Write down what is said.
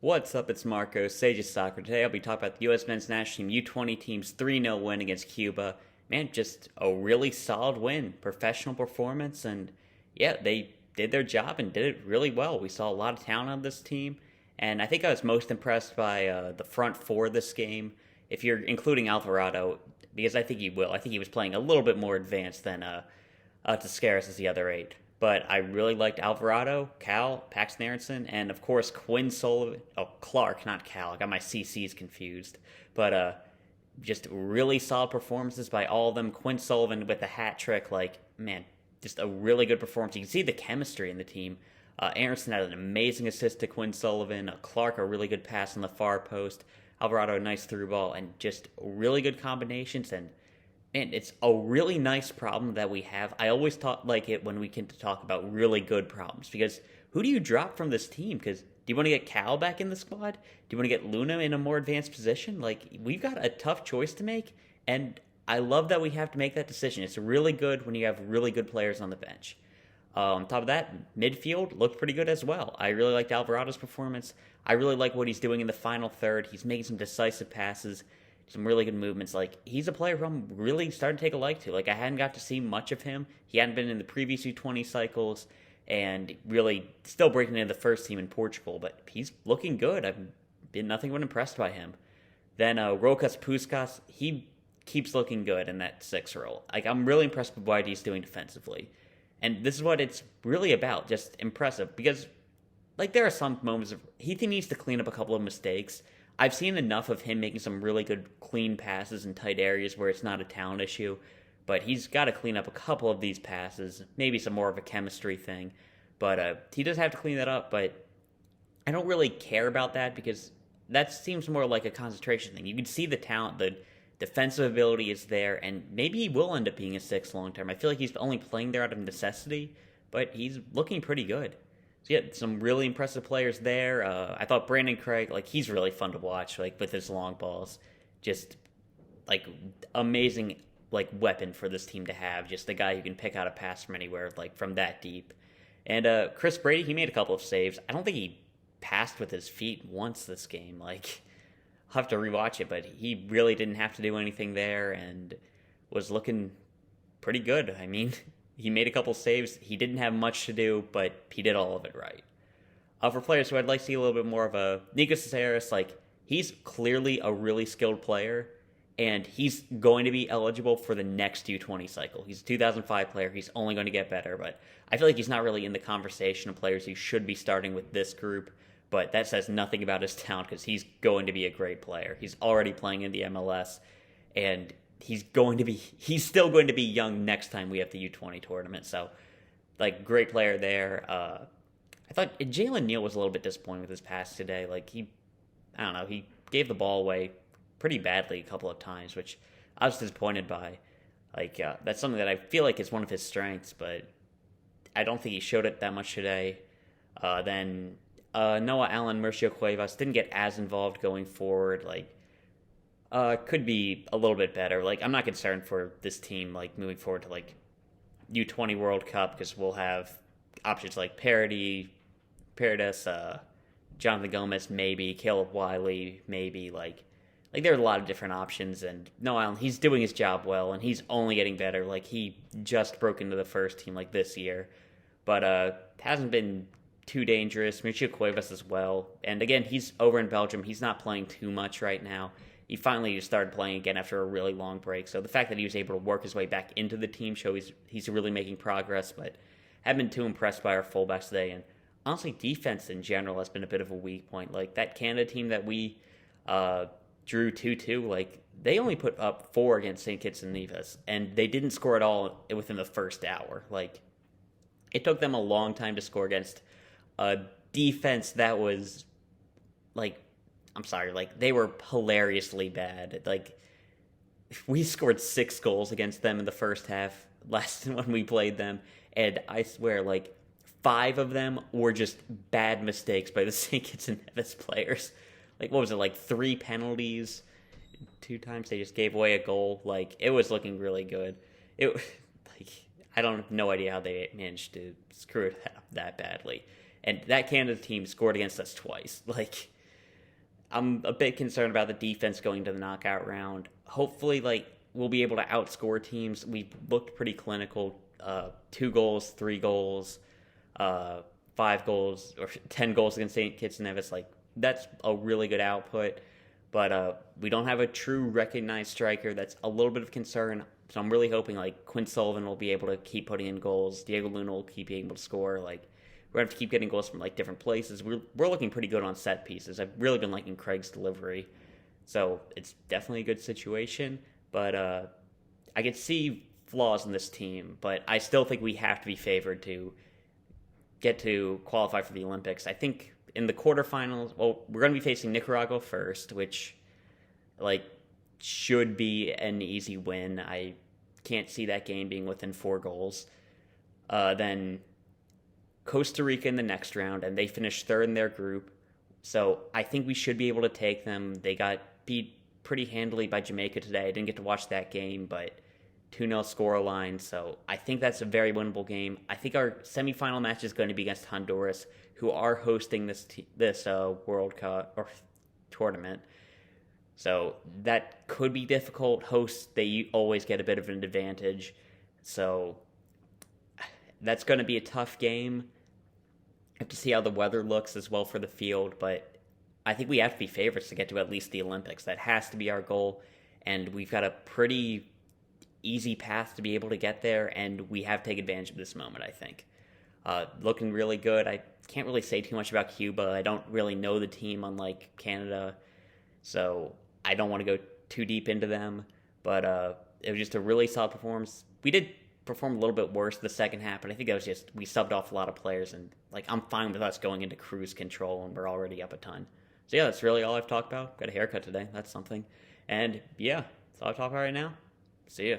What's up? It's Marco, Sage of Soccer. Today I'll be talking about the U.S. men's national team U20 team's 3-0 win against Cuba. Man, just a really solid win. Professional performance, and yeah, they did their job and did it really well. We saw a lot of talent on this team, and I think I was most impressed by the front four this game, if you're including Alvarado, because I think he will. I think he was playing a little bit more advanced than Tascaris as the other eight. But I really liked Alvarado, Cal, Paxton Aronson, and of course Quinn Sullivan. Oh, Clark, not Cal. I got my CCs confused. But just really solid performances by all of them. Quinn Sullivan with the hat trick, man, just a really good performance. You can see the chemistry in the team. Aronson had an amazing assist to Quinn Sullivan. Clark, a really good pass on the far post. Alvarado, a nice through ball, and just really good combinations. And man, it's a really nice problem that we have. I always like it when we can talk about really good problems, because who do you drop from this team? Because do you want to get Cal back in the squad? Do you want to get Luna in a more advanced position? We've got a tough choice to make, and I love that we have to make that decision. It's really good when you have really good players on the bench. On top of that, midfield looked pretty good as well. I really liked Alvarado's performance. I really like what he's doing in the final third. He's making some decisive passes, some really good movements. He's a player who I'm really starting to take a like to. I hadn't got to see much of him. He hadn't been in the previous U20 cycles, and really still breaking into the first team in Portugal, but he's looking good. I've been nothing but impressed by him. Then Rokas Puskas, he keeps looking good in that six role. I'm really impressed with what he's doing defensively. And this is what it's really about, just impressive. Because, there are some moments of he needs to clean up a couple of mistakes. I've seen enough of him making some really good clean passes in tight areas where it's not a talent issue, but he's got to clean up a couple of these passes, maybe some more of a chemistry thing. But he does have to clean that up, but I don't really care about that, because that seems more like a concentration thing. You can see the talent, the defensive ability is there, and maybe he will end up being a six long term. I feel like he's only playing there out of necessity, but he's looking pretty good. So yeah, some really impressive players there. I thought Brandon Craig, he's really fun to watch, with his long balls. Just, amazing, weapon for this team to have. Just a guy who can pick out a pass from anywhere, from that deep. And Chris Brady, he made a couple of saves. I don't think he passed with his feet once this game. I'll have to rewatch it, but he really didn't have to do anything there and was looking pretty good. I mean, he made a couple saves. He didn't have much to do, but he did all of it right. For players who I'd like to see a little bit more of Nico Caceres, he's clearly a really skilled player, and he's going to be eligible for the next U20 cycle. He's a 2005 player. He's only going to get better, but I feel like he's not really in the conversation of players who should be starting with this group, but that says nothing about his talent, because he's going to be a great player. He's already playing in the MLS, and he's still going to be young next time we have the U20 tournament. So, great player there. I thought Jalen Neal was a little bit disappointed with his pass today. I don't know, he gave the ball away pretty badly a couple of times, which I was disappointed by. That's something that I feel like is one of his strengths, but I don't think he showed it that much today. Then Noah Allen, Murcio Cuevas didn't get as involved going forward. Could be a little bit better. I'm not concerned for this team, moving forward to, U20 World Cup, because we'll have options like Paredes, Jonathan Gomez, maybe, Caleb Wiley, maybe, there are a lot of different options, and Noah Allen, he's doing his job well, and he's only getting better. He just broke into the first team, this year, but hasn't been too dangerous. Murcio Cuevas as well, and again, he's over in Belgium. He's not playing too much right now. He finally just started playing again after a really long break. So the fact that he was able to work his way back into the team shows he's really making progress, but haven't been too impressed by our fullbacks today. And honestly, defense in general has been a bit of a weak point. That Canada team that we drew 2-2, they only put up 4 against St. Kitts and Nevis, and they didn't score at all within the first hour. It took them a long time to score against a defense that was, I'm sorry, they were hilariously bad. We scored 6 goals against them in the first half last when we played them, and I swear, 5 of them were just bad mistakes by the St. Kitts and Nevis players. What was it, 3 penalties? 2 times they just gave away a goal. It was looking really good. I don't have no idea how they managed to screw it up that badly. And that Canada team scored against us twice. I'm a bit concerned about the defense going to the knockout round. Hopefully, like we'll be able to outscore teams. We've looked pretty clinical. 2 goals, 3 goals, 5 goals, or 10 goals against St. Kitts and Nevis. Like that's a really good output. But we don't have a true recognized striker. That's a little bit of concern. So I'm really hoping like Quinn Sullivan will be able to keep putting in goals. Diego Luna will keep being able to score. Like we're gonna have to keep getting goals from like different places. We're looking pretty good on set pieces. I've really been liking Craig's delivery, so it's definitely a good situation. But I could see flaws in this team, but I still think we have to be favored to get to qualify for the Olympics. I think in the quarterfinals, well, we're going to be facing Nicaragua first, which like should be an easy win. I can't see that game being within 4 goals. Then Costa Rica in the next round, and they finished third in their group. So I think we should be able to take them. They got beat pretty handily by Jamaica today. I didn't get to watch that game, but 2-0 scoreline. So I think that's a very winnable game. I think our semifinal match is going to be against Honduras, who are hosting this World Cup or tournament. So that could be difficult. Hosts, they always get a bit of an advantage. So that's going to be a tough game. Have to see how the weather looks as well for the field, but I think we have to be favorites to get to at least the Olympics. That has to be our goal, and we've got a pretty easy path to be able to get there, and we have to take advantage of this moment, I think. Looking really good. I can't really say too much about Cuba. I don't really know the team, unlike Canada, so I don't want to go too deep into them, but it was just a really solid performance. We did perform a little bit worse the second half, but I think that was just we subbed off a lot of players, and like I'm fine with us going into cruise control, and we're already up a ton. So yeah, that's really all I've talked about. Got a haircut today. That's something. And yeah, that's all I've talked about right now. See ya.